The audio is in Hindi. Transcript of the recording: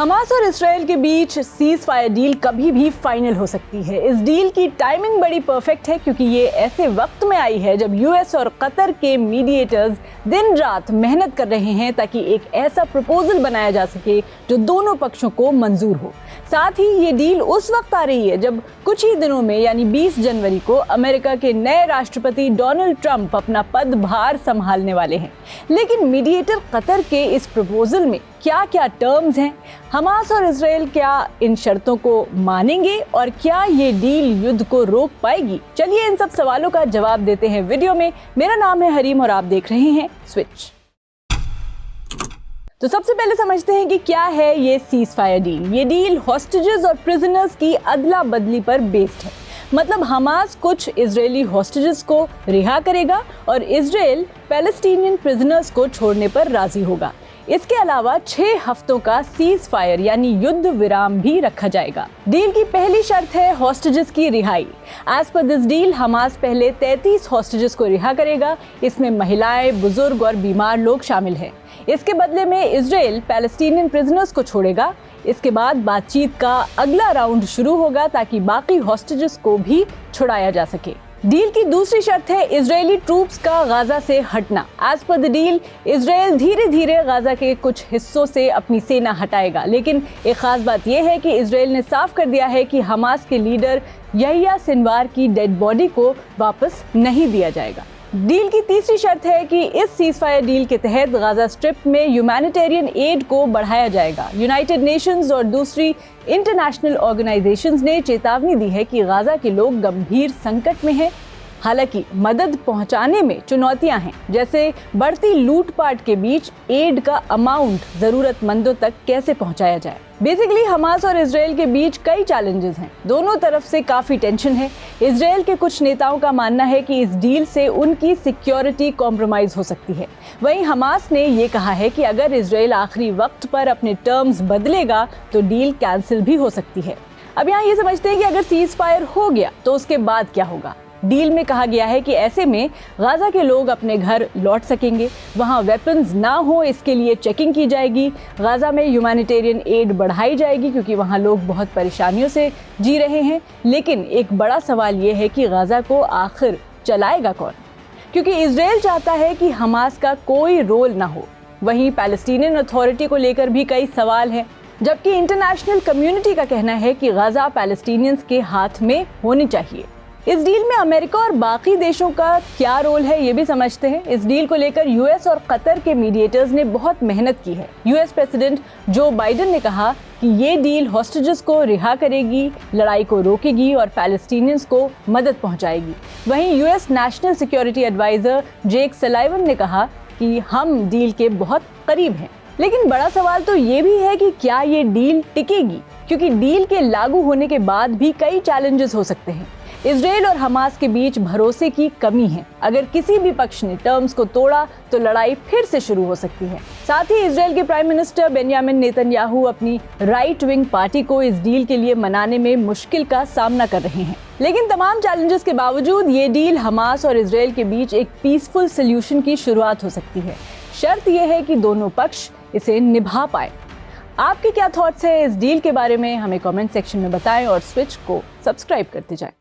हमास और इसराइल के बीच सीज फायर डील कभी भी फाइनल हो सकती है। इस डील की टाइमिंग बड़ी परफेक्ट है क्योंकि ये ऐसे वक्त में आई है जब यूएस और कतर के मीडिएटर्स दिन रात मेहनत कर रहे हैं ताकि एक ऐसा प्रपोजल बनाया जा सके जो दोनों पक्षों को मंजूर हो। साथ ही ये डील उस वक्त आ रही है जब कुछ ही दिनों में यानी 20 जनवरी को अमेरिका के नए राष्ट्रपति डोनाल्ड ट्रंप अपना पदभार संभालने वाले हैं। लेकिन मीडिएटर कतर के इस प्रपोजल में क्या क्या टर्म्स हैं, हमास और इसराइल क्या इन शर्तों को मानेंगे और क्या ये डील युद्ध को रोक पाएगी? चलिए इन सब सवालों का जवाब देते हैं वीडियो में। मेरा नाम है हरीम और आप देख रहे हैं स्विच। तो सबसे पहले समझते हैं कि क्या है ये सीज फायर डील। ये डील हॉस्टेजेस और प्रिजनर्स की अदला बदली पर बेस्ड है। मतलब हमास कुछ इजरायली हॉस्टेजेस को रिहा करेगा और इसराइल पैलेस्टीनियन प्रिजनर्स को छोड़ने पर राजी होगा। इसके अलावा 6 हफ्तों का सीज फायर यानी युद्ध विराम भी रखा जाएगा। डील की पहली शर्त है हॉस्टेजेस की रिहाई। As per this deal Hamas पहले 33 हॉस्टेजेस को रिहा करेगा। इसमें महिलाएं, बुजुर्ग और बीमार लोग शामिल हैं। इसके बदले में इजराइल पैलेस्टीनियन प्रिजनर्स को छोड़ेगा। इसके बाद बातचीत का अगला राउंड शुरू होगा ताकि बाकी हॉस्टेजेस को भी छुड़ाया जा सके। डील की दूसरी शर्त है इजरायली ट्रूप्स का गाजा से हटना। As per the deal Israel धीरे धीरे गाजा के कुछ हिस्सों से अपनी सेना हटाएगा। लेकिन एक खास बात यह है कि इजराइल ने साफ कर दिया है कि हमास के लीडर यहिया सिनवार की डेड बॉडी को वापस नहीं दिया जाएगा। डील की तीसरी शर्त है कि इस सीज फायर डील के तहत गाजा स्ट्रिप में ह्यूमैनिटेरियन एड को बढ़ाया जाएगा। यूनाइटेड नेशंस और दूसरी इंटरनेशनल ऑर्गेनाइजेशंस ने चेतावनी दी है कि गाजा के लोग गंभीर संकट में हैं। हालांकि मदद पहुंचाने में चुनौतियां हैं, जैसे बढ़ती लूटपाट के बीच एड का अमाउंट जरूरतमंदों तक कैसे पहुंचाया जाए। बेसिकली हमास और इसराइल के बीच कई चैलेंजेस हैं। दोनों तरफ से काफी टेंशन है। इसराइल के कुछ नेताओं का मानना है कि इस डील से उनकी सिक्योरिटी कॉम्प्रोमाइज हो सकती है। वहीं हमास ने ये कहा है कि अगर इसराइल आखिरी वक्त पर अपने टर्म्स बदलेगा तो डील कैंसिल भी हो सकती है। अब यहाँ ये समझते हैं कि अगर सीज फायर हो गया तो उसके बाद क्या होगा। डील में कहा गया है कि ऐसे में गाजा के लोग अपने घर लौट सकेंगे, वहाँ वेपन्स ना हो इसके लिए चेकिंग की जाएगी, गाजा में ह्यूमैनिटेरियन एड बढ़ाई जाएगी क्योंकि वहाँ लोग बहुत परेशानियों से जी रहे हैं। लेकिन एक बड़ा सवाल ये है कि गाजा को आखिर चलाएगा कौन, क्योंकि इजराइल चाहता है कि हमास का कोई रोल ना हो। वहीं पैलेस्टीनियन अथॉरिटी को लेकर भी कई सवाल हैं, जबकि इंटरनेशनल कम्युनिटी का कहना है कि गाजा पैलेस्टीनियंस के हाथ में होनी चाहिए। इस डील में अमेरिका और बाकी देशों का क्या रोल है ये भी समझते हैं। इस डील को लेकर यूएस और कतर के मीडिएटर्स ने बहुत मेहनत की है। यूएस प्रेसिडेंट जो बाइडेन ने कहा कि ये डील हॉस्टेजेस को रिहा करेगी, लड़ाई को रोकेगी और पैलेस्टीनियंस को मदद पहुंचाएगी। वहीं यूएस नेशनल सिक्योरिटी एडवाइजर जेक सलाइवन ने कहा कि हम डील के बहुत करीब हैं। लेकिन बड़ा सवाल तो ये भी है कि क्या ये डील टिकेगी, क्योंकि डील के लागू होने के बाद भी कई चैलेंजेस हो सकते हैं। इजराइल और हमास के बीच भरोसे की कमी है। अगर किसी भी पक्ष ने टर्म्स को तोड़ा तो लड़ाई फिर से शुरू हो सकती है। साथ ही इजराइल के प्राइम मिनिस्टर बेंयामिन नेतन्याहू अपनी राइट विंग पार्टी को इस डील के लिए मनाने में मुश्किल का सामना कर रहे हैं। लेकिन तमाम चैलेंजेस के बावजूद ये डील हमास और इजराइल के बीच एक पीसफुल सोल्यूशन की शुरुआत हो सकती है। शर्त यह है कि दोनों पक्ष इसे निभा पाए। आपके क्या थॉट्स हैं इस डील के बारे में, हमें कमेंट सेक्शन में बताएं और स्विच को सब्सक्राइब करते जाएं।